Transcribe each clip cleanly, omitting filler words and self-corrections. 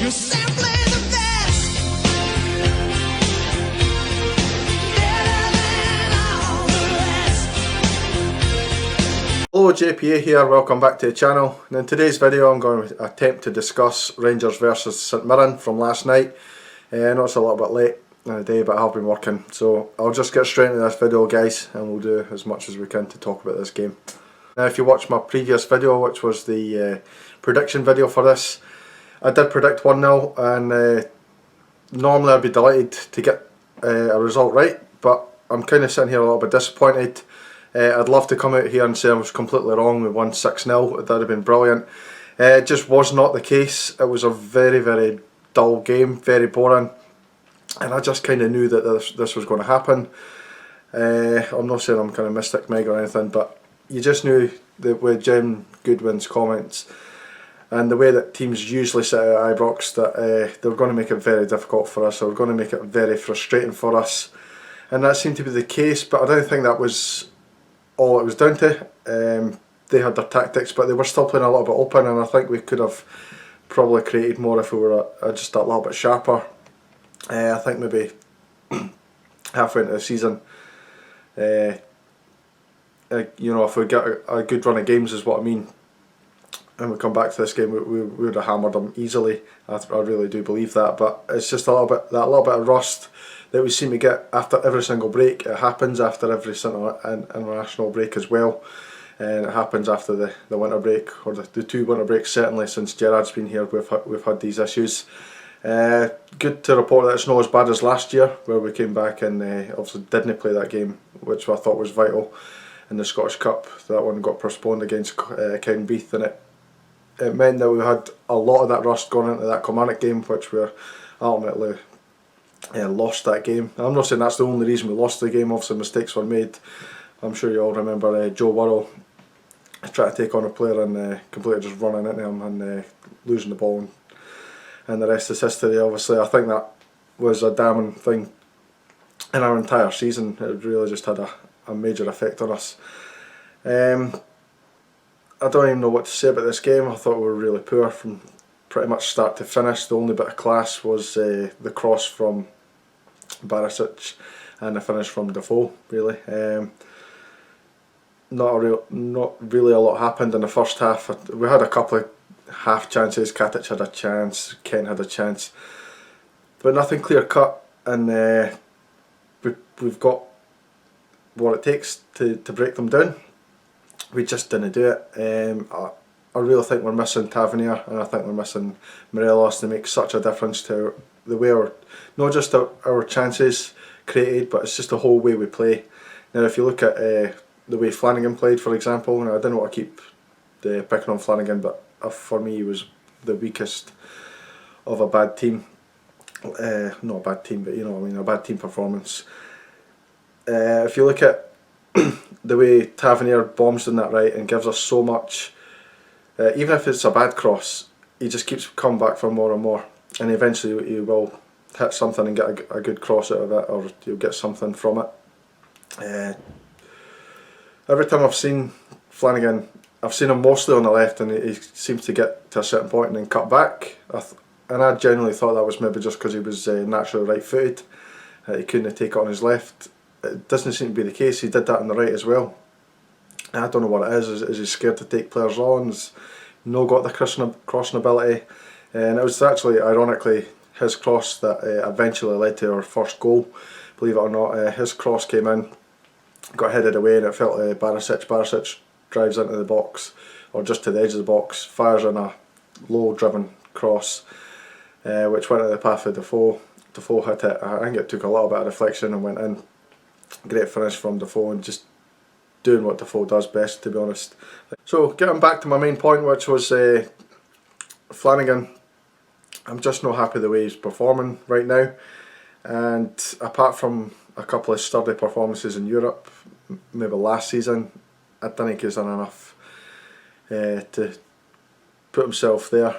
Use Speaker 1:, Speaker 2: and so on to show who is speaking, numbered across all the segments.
Speaker 1: You're simply the best. Better than all the rest.
Speaker 2: Hello, JPA here, welcome back to the channel. And in today's video I'm going to attempt to discuss Rangers versus St Mirren from last night. I know it's a little bit late in the day, but I have been working, so I'll just get straight into this video, guys, and we'll do as much as we can to talk about this game. Now, if you watched my previous video, which was the prediction video for this, I did predict 1-0, and normally I'd be delighted to get a result right, but I'm kind of sitting here a little bit disappointed. I'd love to come out here and say I was completely wrong. We won 6-0, that would have been brilliant. It just was not the case. It was a very, very dull game, very boring, and I just kind of knew that this was going to happen. I'm not saying I'm kind of Mystic Meg or anything, but you just knew that with Jim Goodwin's comments and the way that teams usually sit at Ibrox that they were going to make it very difficult for us. They were going to make it very frustrating for us, and that seemed to be the case, but I don't think that was all it was down to. They had their tactics, but they were still playing a little bit open, and I think we could have probably created more if we were just a little bit sharper. I think maybe halfway into the season, you know, if we get a good run of games is what I mean, and we come back to this game, we would have hammered them easily. I really do believe that, but it's just that little bit of rust that we seem to get after every single break. It happens after every single international break as well, and it happens after the winter break, or the two winter breaks certainly since Gerard's been here. We've had these issues. Good to report that it's not as bad as last year, where we came back and obviously didn't play that game, which I thought was vital in the Scottish Cup. That one got postponed against Cowdenbeath, and it meant that we had a lot of that rust going into that Kilmarnock game, which we ultimately lost that game. I'm not saying that's the only reason we lost the game. Obviously mistakes were made. I'm sure you all remember Joe Worrell trying to take on a player and completely just running into him and losing the ball, and the rest is history. Obviously I think that was a damning thing in our entire season. It really just had a major effect on us. I don't even know what to say about this game. I thought we were really poor from pretty much start to finish. The only bit of class was the cross from Barisic and the finish from Defoe, really. Not really a lot happened in the first half. We had a couple of half chances. Katic had a chance, Kent had a chance, but nothing clear cut, and we've got what it takes to break them down. We just didn't do it. I really think we're missing Tavernier, and I think we're missing Morelos. They make such a difference to the way not just our chances created, but it's just the whole way we play. Now if you look at the way Flanagan played, for example, and I didn't want to keep picking on Flanagan, but for me he was the weakest of a bad team. Not a bad team, but you know what I mean, a bad team performance. If you look at the way Tavernier bombs in that right and gives us so much, even if it's a bad cross, he just keeps coming back for more and more, and eventually he will hit something and get a good cross out of it, or you'll get something from it. Every time I've seen Flanagan, I've seen him mostly on the left, and he seems to get to a certain point and then cut back. And I genuinely thought that was maybe just because he was naturally right-footed. He couldn't take it on his left. It doesn't seem to be the case. He did that on the right as well. I don't know what it is. Is he scared to take players on? He's no got the crossing ability. And it was actually, ironically, his cross that eventually led to our first goal. Believe it or not, his cross came in, got headed away, and it felt Barisic. Barisic drives into the box, or just to the edge of the box, fires in a low driven cross, which went into the path of Defoe. Defoe hit it. I think it took a little bit of deflection and went in. Great finish from Defoe, and just doing what Defoe does best, to be honest. So getting back to my main point, which was Flanagan, I'm just not happy the way he's performing right now, and apart from a couple of sturdy performances in Europe, maybe last season, I don't think he's done enough to put himself there.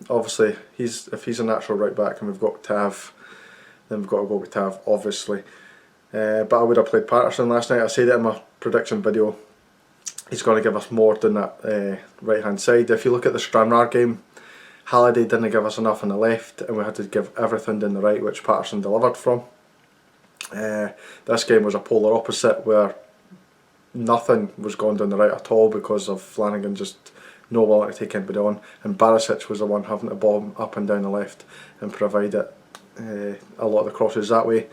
Speaker 2: Obviously, if he's a natural right back and we've got Tav, then we've got to go with Tav, obviously. But I would have played Patterson last night. I said it in my prediction video. He's going to give us more than that right hand side. If you look at the Stranraer game, Halliday didn't give us enough on the left and we had to give everything down the right, which Patterson delivered from. This game was a polar opposite, where nothing was going down the right at all because of Flanagan just no willing to take anybody on, and Barisic was the one having to bomb up and down the left and provide it, a lot of the crosses that way.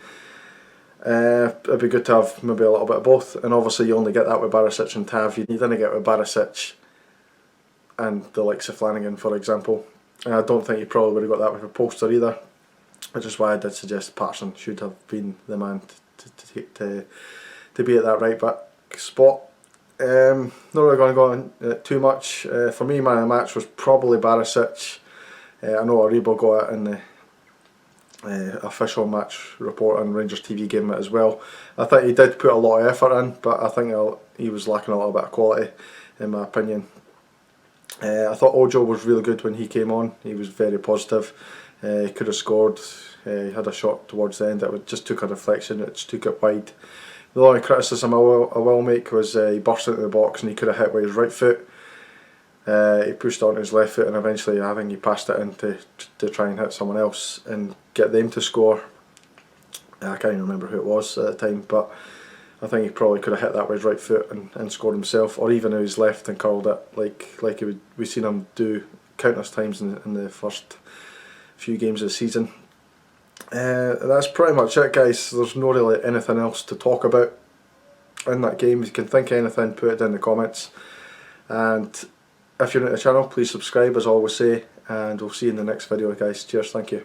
Speaker 2: It'd be good to have maybe a little bit of both, and obviously you only get that with Barisic and Tav. You didn't get with Barisic and the likes of Flanagan, for example. And I don't think you probably would have got that with a poster either, which is why I did suggest Patterson should have been the man to be at that right back spot. Not really going to go on too much. For me, man of the match was probably Barisic. I know Aribo got it in the official match report, and Rangers TV gave him it as well. I think he did put a lot of effort in, but I think he was lacking a little bit of quality, in my opinion. I thought Ojo was really good when he came on. He was very positive. He could have scored. He had a shot towards the end that just took a deflection, it just took it wide. The only criticism I will make was he burst into the box and he could have hit with his right foot. He pushed onto his left foot, and eventually I think he passed it in to try and hit someone else and get them to score. I can't even remember who it was at the time, but I think he probably could have hit that with his right foot and scored himself, or even his left and curled it like we've seen him do countless times in the first few games of the season. That's pretty much it, guys. There's not really anything else to talk about in that game. If you can think of anything, put it in the comments. And if you're new to the channel, please subscribe, as I always say, and we'll see you in the next video, guys. Cheers, thank you.